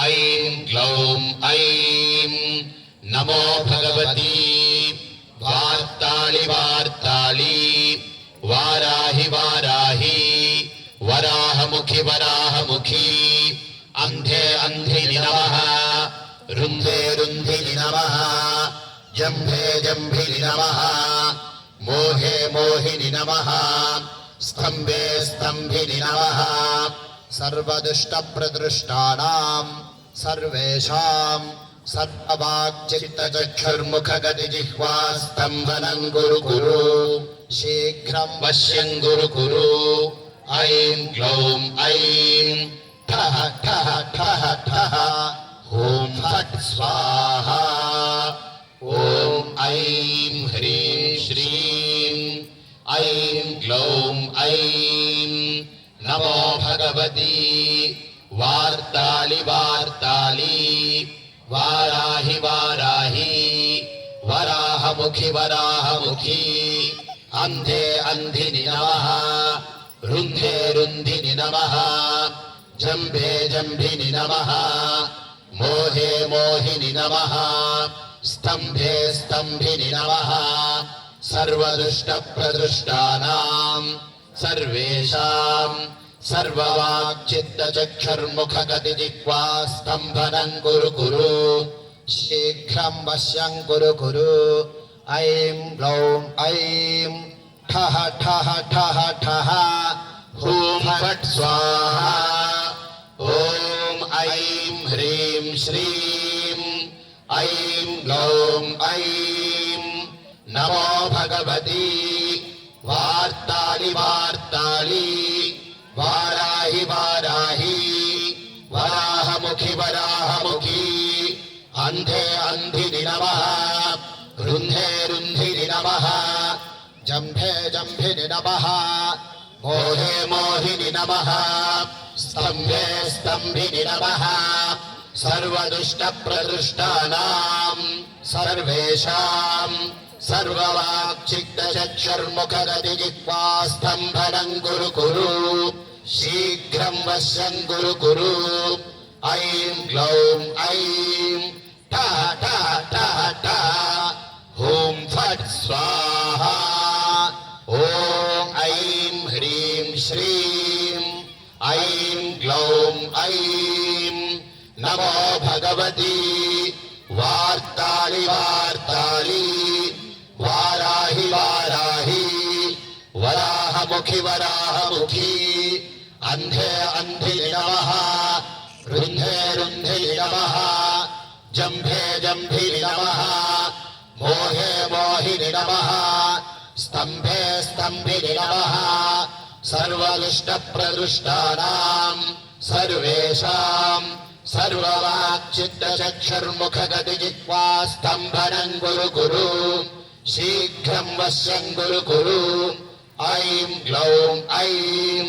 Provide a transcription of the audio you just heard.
ऐं ग्लौं ऐं नमो भगवती वार्ताळि वार्ताळि वाराहि वाराहि वराहमुखि वराहमुखि अन्धे अन्धिनि नमः रुन्धे रुन्धिनि नमः जम्भे जम्भिनि नमः मोहे मोहिनि नमः स्तम्भे स्तम्भिनि नमः सर्वदुष्टप्रदृष्टानां सर्वेषां सर्ववाक्चित्तचक्षुर्मुखगतिजिह्वास्तम्भनं कुरु कुरु शीघ्रं वश्यं कुरु कुरु ऐं ग्लौं ऐं ठः ठः ठः ठः ॐ फट् स्वाहा ॐ ऐं ह्रीं श्रीं ऐं ग्लौं ऐं नमो भगवती वार्ताळि वार्ताळि वाराहि वाराहि वराहमुखि वराहमुखि अन्धे अन्धिनि नमः रुन्धे रुन्धिनि नमः जम्भे जम्भिनि नमः मोहे मोहिनि नमः स्तम्भे स्तम्भिनि नमः सर्वदुष्टप्रदुष्टानां सर्वेषां सर्ववाक्चित्तचक्षुर्मुखगतिजिह्वास्तम्भनं कुरु कुरु शीघ्रं वश्यं कुरु कुरु ऐं ग्लौं ऐं ठः ठः ठः ठः ॐ फट् स्वाहा ॐ ऐं ह्रीं श्रीं ऐं ग्लौं ऐं नमो भगवती वार्ताळि वार्ताळि वाराहि वाराहि वराहमुखि वराहमुखि अन्धे अन्धिनि नमः रुन्धे रुन्धिनि नमः जम्भे जम्भिनि नमः मोहे मोहिनि नमः स्तम्भे स्तम्भिनि नमः सर्वदुष्टप्रदुष्टानां सर्वेषां सर्ववाक्चित्तचक्षुर्मुखगतिजिह्वास्तम्भनं कुरु कुरु शीघ्रं वश्यं कुरु कुरु ऐं ग्लौं ऐं ठः ठः ठः ठः ॐ फट् स्वाहा ॐ ऐं ह्रीं श्रीं ऐं ग्लौं ऐं नमो भगवती वार्ताळि वार्ताळि वाराहि वाराहि वराहमुखि वराहमुखि अन्धे अन्धिनि नमः रुन्धे रुन्धिनि नमः जम्भे जम्भिनि नमः मोहे मोहिनि नमः स्तम्भे स्तम्भिनि नमः सर्वदुष्टप्रदुष्टानां सर्वेषां सर्ववाक्चित्तचक्षुर्मुखगतिजिह्वास्तम्भनं कुरु कुरु शीघ्रं वश्यं कुरु कुरु ऐं ग्लौं ऐं